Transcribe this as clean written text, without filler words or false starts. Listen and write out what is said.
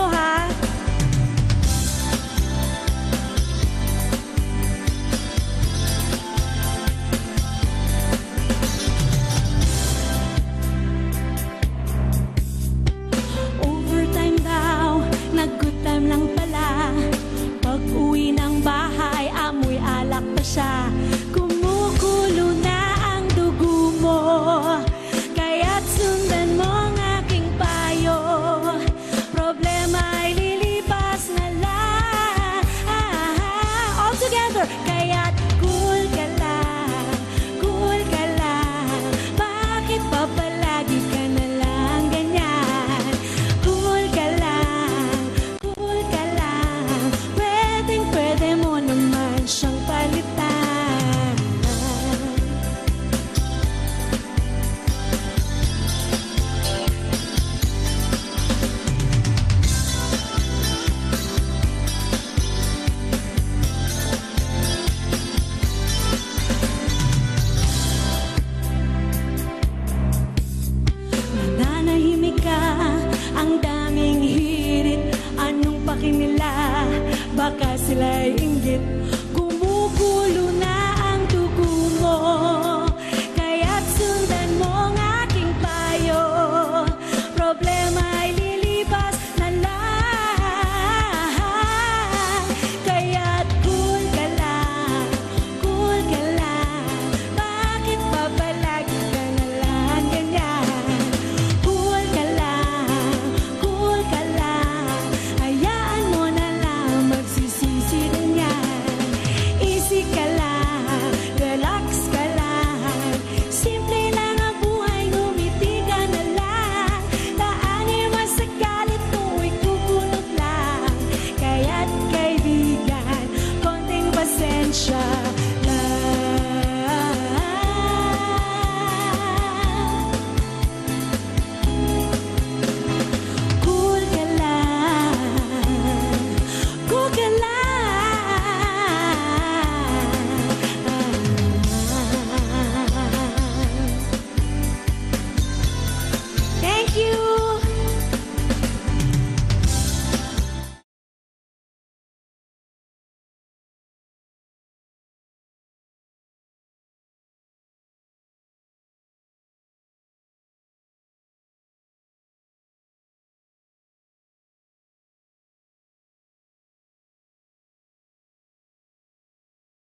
sa'yo, ha? Overtime daw, nag-good time lang pala. Pag-uwi ng bahay, amoy alak pa siya. Kumukulo na ang dugo mo, kaya't sundan mo ang aking payo. Problema ay lilipas na lang. All together, kaya't cool ka lang, cool ka lang. Bakit pa palagi ka na lang ganyan? Cool ka lang, cool ka lang. Pwede mo naman siyang palitan. Nananahimik ka, ang daming hirit. Anong pakinila? Baka sila'y inggit